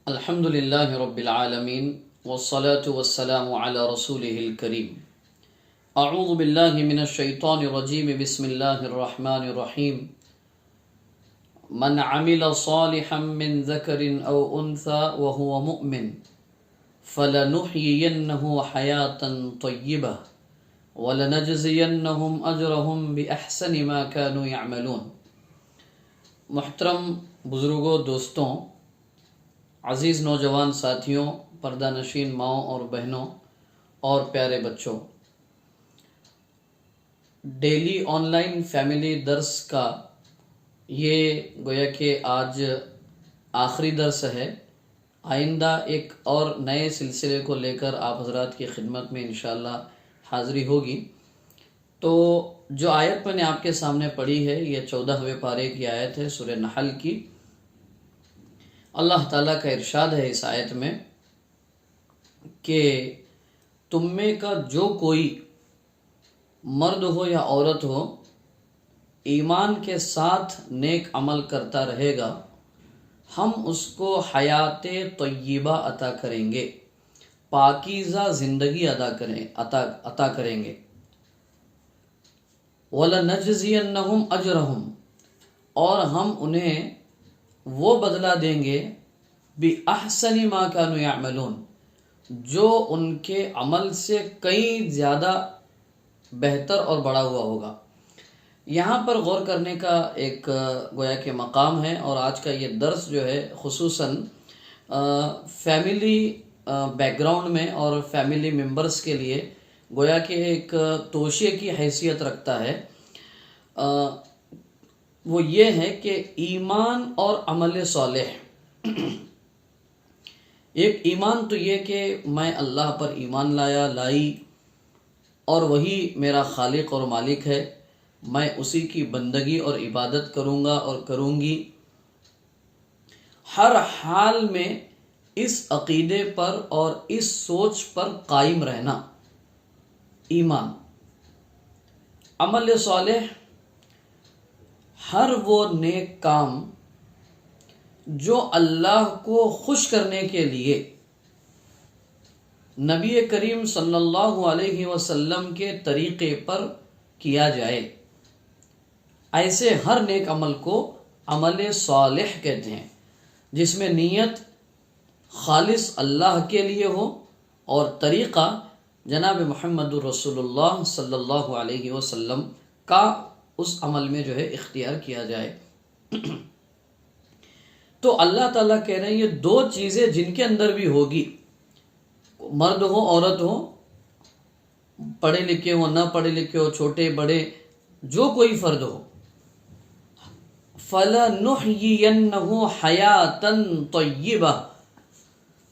الحمد لله رب العالمين والصلاة والسلام على رسوله الكريم اعوذ بالله من الشيطان الرجيم بسم الله الرحمن الرحيم من عمل صالحا من ذكر أو أنثى وهو مؤمن فلنحيينه حياة طيبة ولنجزينهم أجرهم بأحسن ما كانوا يعملون۔ محترم بزرگوں، دوستوں، عزیز نوجوان ساتھیوں، پردہ نشین ماؤں اور بہنوں اور پیارے بچوں، ڈیلی آن لائن فیملی درس کا یہ گویا کہ آج آخری درس ہے۔ آئندہ ایک اور نئے سلسلے کو لے کر آپ حضرات کی خدمت میں انشاءاللہ حاضری ہوگی۔ تو جو آیت میں نے آپ کے سامنے پڑھی ہے یہ 14ویں پارے کی آیت ہے سورہ نحل کی۔ اللہ تعالیٰ کا ارشاد ہے اس آیت میں کہ تم میں کا جو کوئی مرد ہو یا عورت ہو ایمان کے ساتھ نیک عمل کرتا رہے گا، ہم اس کو حیات طیبہ عطا کریں گے، پاکیزہ زندگی عطا کریں گے۔ وَلَنَجْزِيَنَّهُمْ أَجْرَهُمْ، اور ہم انہیں وہ بدلہ دیں گے بِأَحْسَنِ مَا كَانُوا يَعْمَلُونَ، جو ان کے عمل سے کئی زیادہ بہتر اور بڑا ہوا ہوگا۔ یہاں پر غور کرنے کا ایک گویا کہ مقام ہے، اور آج کا یہ درس جو ہے خصوصاً فیملی بیک گراؤنڈ میں اور فیملی ممبرز کے لیے گویا کہ ایک توشیے کی حیثیت رکھتا ہے۔ وہ یہ ہے کہ ایمان اور عمل صالح۔ ایک ایمان تو یہ کہ میں اللہ پر ایمان لائی اور وہی میرا خالق اور مالک ہے، میں اسی کی بندگی اور عبادت کروں گا اور کروں گی، ہر حال میں اس عقیدے پر اور اس سوچ پر قائم رہنا ایمان۔ عمل صالح ہر وہ نیک کام جو اللہ کو خوش کرنے کے لیے نبی کریم صلی اللہ علیہ وسلم کے طریقے پر کیا جائے، ایسے ہر نیک عمل کو عمل صالح کہتے ہیں، جس میں نیت خالص اللہ کے لیے ہو اور طریقہ جناب محمد رسول اللہ صلی اللہ علیہ وسلم کا اس عمل میں جو ہے اختیار کیا جائے۔ تو اللہ تعالیٰ کہہ رہے ہیں یہ دو چیزیں جن کے اندر بھی ہوگی، مرد ہو عورت ہو، پڑھے لکھے ہو نہ پڑھے لکھے ہو، چھوٹے بڑے، جو کوئی فرد ہو، فَلَنُحْيِيَنَّهُ حَيَاةً طَيِّبَةً،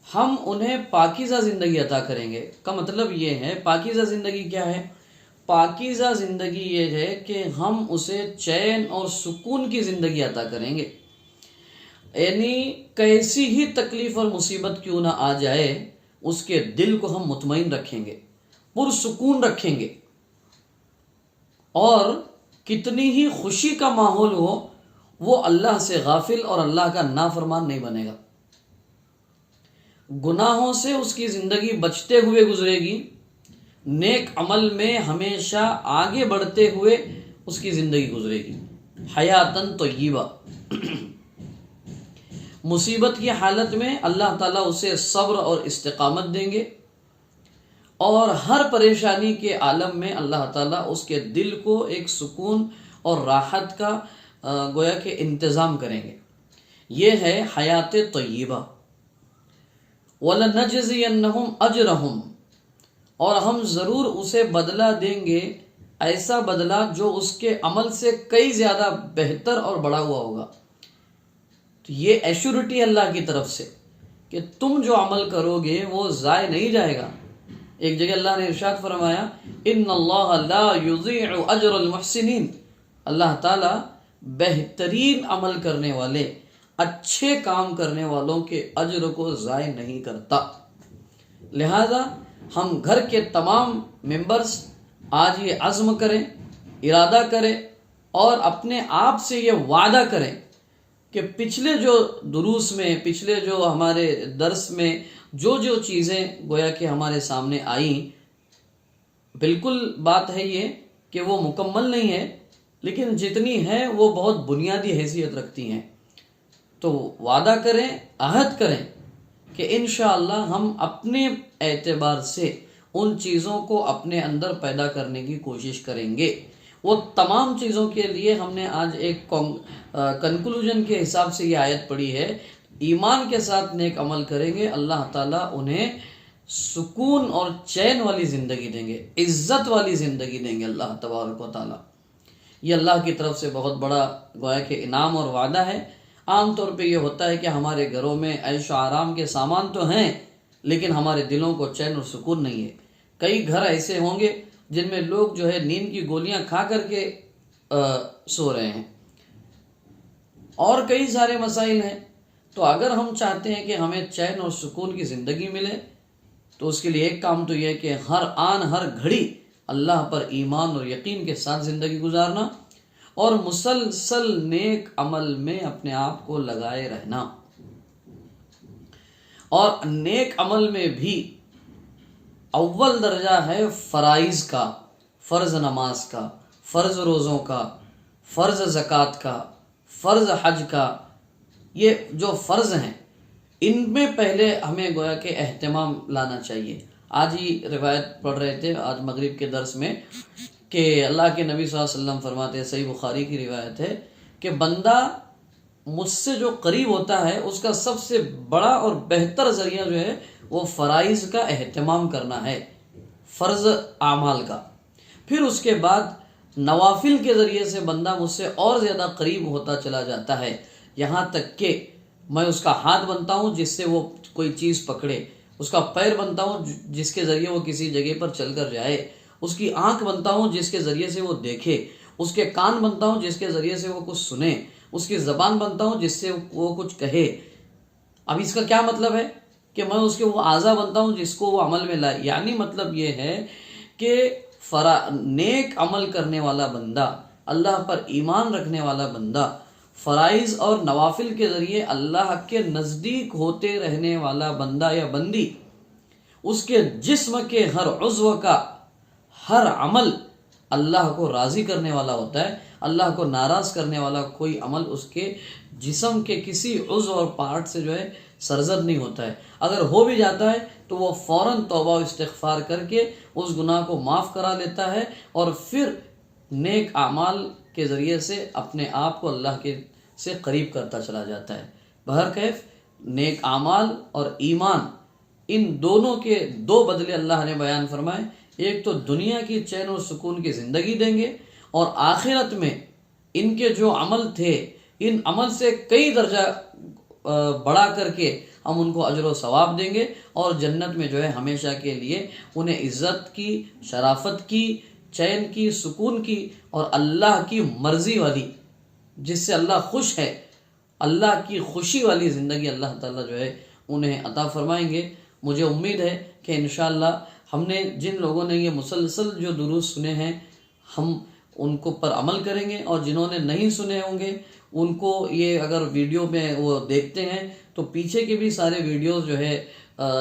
ہم انہیں پاکیزہ زندگی عطا کریں گے۔ کا مطلب یہ ہے پاکیزہ زندگی کیا ہے؟ پاکیزہ زندگی یہ ہے کہ ہم اسے چین اور سکون کی زندگی عطا کریں گے، یعنی کیسی ہی تکلیف اور مصیبت کیوں نہ آ جائے اس کے دل کو ہم مطمئن رکھیں گے، پرسکون رکھیں گے، اور کتنی ہی خوشی کا ماحول ہو وہ اللہ سے غافل اور اللہ کا نافرمان نہیں بنے گا۔ گناہوں سے اس کی زندگی بچتے ہوئے گزرے گی، نیک عمل میں ہمیشہ آگے بڑھتے ہوئے اس کی زندگی گزرے گی، حیاتاً طیبہ۔ مصیبت کی حالت میں اللہ تعالیٰ اسے صبر اور استقامت دیں گے، اور ہر پریشانی کے عالم میں اللہ تعالیٰ اس کے دل کو ایک سکون اور راحت کا گویا کہ انتظام کریں گے۔ یہ ہے حیات طیبہ۔ وَلَنَجْزِيَنَّهُمْ أَجْرَهُمْ، اور ہم ضرور اسے بدلہ دیں گے، ایسا بدلہ جو اس کے عمل سے کئی زیادہ بہتر اور بڑا ہوا ہوگا۔ تو یہ ایشورٹی اللہ کی طرف سے کہ تم جو عمل کرو گے وہ ضائع نہیں جائے گا۔ ایک جگہ اللہ نے ارشاد فرمایا ان اللہ لا یضیع اجر المحسنین، اللہ تعالیٰ بہترین عمل کرنے والے، اچھے کام کرنے والوں کے اجر کو ضائع نہیں کرتا۔ لہذا ہم گھر کے تمام ممبرز آج یہ عزم کریں، ارادہ کریں اور اپنے آپ سے یہ وعدہ کریں کہ پچھلے جو دروس میں، پچھلے جو ہمارے درس میں جو چیزیں گویا کہ ہمارے سامنے آئیں، بالکل بات ہے یہ کہ وہ مکمل نہیں ہے، لیکن جتنی ہے وہ بہت بنیادی حیثیت رکھتی ہیں۔ تو وعدہ کریں، عہد کریں کہ انشاءاللہ ہم اپنے اعتبار سے ان چیزوں کو اپنے اندر پیدا کرنے کی کوشش کریں گے۔ وہ تمام چیزوں کے لیے ہم نے آج ایک کنکلوژن کے حساب سے یہ آیت پڑھی ہے، ایمان کے ساتھ نیک عمل کریں گے، اللہ تعالیٰ انہیں سکون اور چین والی زندگی دیں گے، عزت والی زندگی دیں گے اللہ تبارک و تعالیٰ۔ یہ اللہ کی طرف سے بہت بڑا گویا کہ انعام اور وعدہ ہے۔ عام طور پہ یہ ہوتا ہے کہ ہمارے گھروں میں عیش و آرام کے سامان تو ہیں، لیکن ہمارے دلوں کو چین اور سکون نہیں ہے۔ کئی گھر ایسے ہوں گے جن میں لوگ جو ہے نیند کی گولیاں کھا کر کے سو رہے ہیں، اور کئی سارے مسائل ہیں۔ تو اگر ہم چاہتے ہیں کہ ہمیں چین اور سکون کی زندگی ملے، تو اس کے لیے ایک کام تو یہ ہے کہ ہر آن ہر گھڑی اللہ پر ایمان اور یقین کے ساتھ زندگی گزارنا، اور مسلسل نیک عمل میں اپنے آپ کو لگائے رہنا۔ اور نیک عمل میں بھی اول درجہ ہے فرائض کا، فرض نماز کا، فرض روزوں کا، فرض زکوٰۃ کا، فرض حج کا۔ یہ جو فرض ہیں ان میں پہلے ہمیں گویا کہ اہتمام لانا چاہیے۔ آج ہی روایت پڑھ رہے تھے آج مغرب کے درس میں کہ اللہ کے نبی صلی اللہ علیہ وسلم فرماتے ہیں، صحیح بخاری کی روایت ہے کہ بندہ مجھ سے جو قریب ہوتا ہے اس کا سب سے بڑا اور بہتر ذریعہ جو ہے وہ فرائض کا اہتمام کرنا ہے، فرض اعمال کا۔ پھر اس کے بعد نوافل کے ذریعے سے بندہ مجھ سے اور زیادہ قریب ہوتا چلا جاتا ہے، یہاں تک کہ میں اس کا ہاتھ بنتا ہوں جس سے وہ کوئی چیز پکڑے، اس کا پیر بنتا ہوں جس کے ذریعے وہ کسی جگہ پر چل کر جائے، اس کی آنکھ بنتا ہوں جس کے ذریعے سے وہ دیکھے، اس کے کان بنتا ہوں جس کے ذریعے سے وہ کچھ سنے، اس کی زبان بنتا ہوں جس سے وہ کچھ کہے۔ اب اس کا کیا مطلب ہے کہ میں اس کے وہ اعضاء بنتا ہوں جس کو وہ عمل میں لائے، یعنی مطلب یہ ہے کہ نیک عمل کرنے والا بندہ، اللہ پر ایمان رکھنے والا بندہ، فرائض اور نوافل کے ذریعے اللہ کے نزدیک ہوتے رہنے والا بندہ یا بندی، اس کے جسم کے ہر عضو کا ہر عمل اللہ کو راضی کرنے والا ہوتا ہے۔ اللہ کو ناراض کرنے والا کوئی عمل اس کے جسم کے کسی عضو اور پارٹ سے جو ہے سرزد نہیں ہوتا ہے۔ اگر ہو بھی جاتا ہے تو وہ فوراً توبہ و استغفار کر کے اس گناہ کو معاف کرا لیتا ہے، اور پھر نیک اعمال کے ذریعے سے اپنے آپ کو اللہ کے سے قریب کرتا چلا جاتا ہے۔ بہرکیف نیک اعمال اور ایمان، ان دونوں کے دو بدلے اللہ نے بیان فرمائے، ایک تو دنیا کی چین اور سکون کی زندگی دیں گے، اور آخرت میں ان کے جو عمل تھے ان عمل سے کئی درجہ بڑھا کر کے ہم ان کو اجر و ثواب دیں گے، اور جنت میں جو ہے ہمیشہ کے لیے انہیں عزت کی، شرافت کی، چین کی، سکون کی اور اللہ کی مرضی والی، جس سے اللہ خوش ہے، اللہ کی خوشی والی زندگی اللہ تعالیٰ جو ہے انہیں عطا فرمائیں گے۔ مجھے امید ہے کہ انشاءاللہ ہم نے جن لوگوں نے یہ مسلسل جو دروس سنے ہیں ہم ان کو پر عمل کریں گے، اور جنہوں نے نہیں سنے ہوں گے ان کو یہ اگر ویڈیو میں وہ دیکھتے ہیں تو پیچھے کے بھی سارے ویڈیوز جو ہے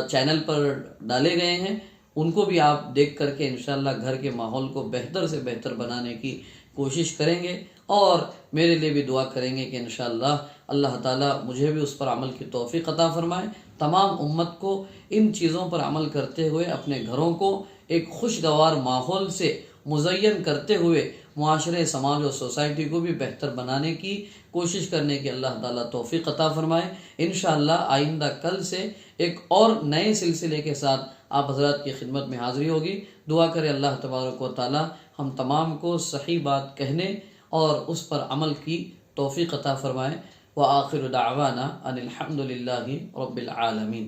چینل پر ڈالے گئے ہیں، ان کو بھی آپ دیکھ کر کے انشاءاللہ گھر کے ماحول کو بہتر سے بہتر بنانے کی کوشش کریں گے، اور میرے لیے بھی دعا کریں گے کہ انشاءاللہ اللہ تعالیٰ مجھے بھی اس پر عمل کی توفیق عطا فرمائے، تمام امت کو ان چیزوں پر عمل کرتے ہوئے اپنے گھروں کو ایک خوشگوار ماحول سے مزین کرتے ہوئے معاشرے، سماج اور سوسائٹی کو بھی بہتر بنانے کی کوشش کرنے کی اللہ تعالیٰ توفیق عطا فرمائے۔ انشاءاللہ آئندہ کل سے ایک اور نئے سلسلے کے ساتھ آپ حضرات کی خدمت میں حاضری ہوگی۔ دعا کرے اللہ تبارک و تعالیٰ ہم تمام کو صحیح بات کہنے اور اس پر عمل کی توفیق عطا فرمائے۔ وآخر دعوانا ان الحمد للہ رب العالمین۔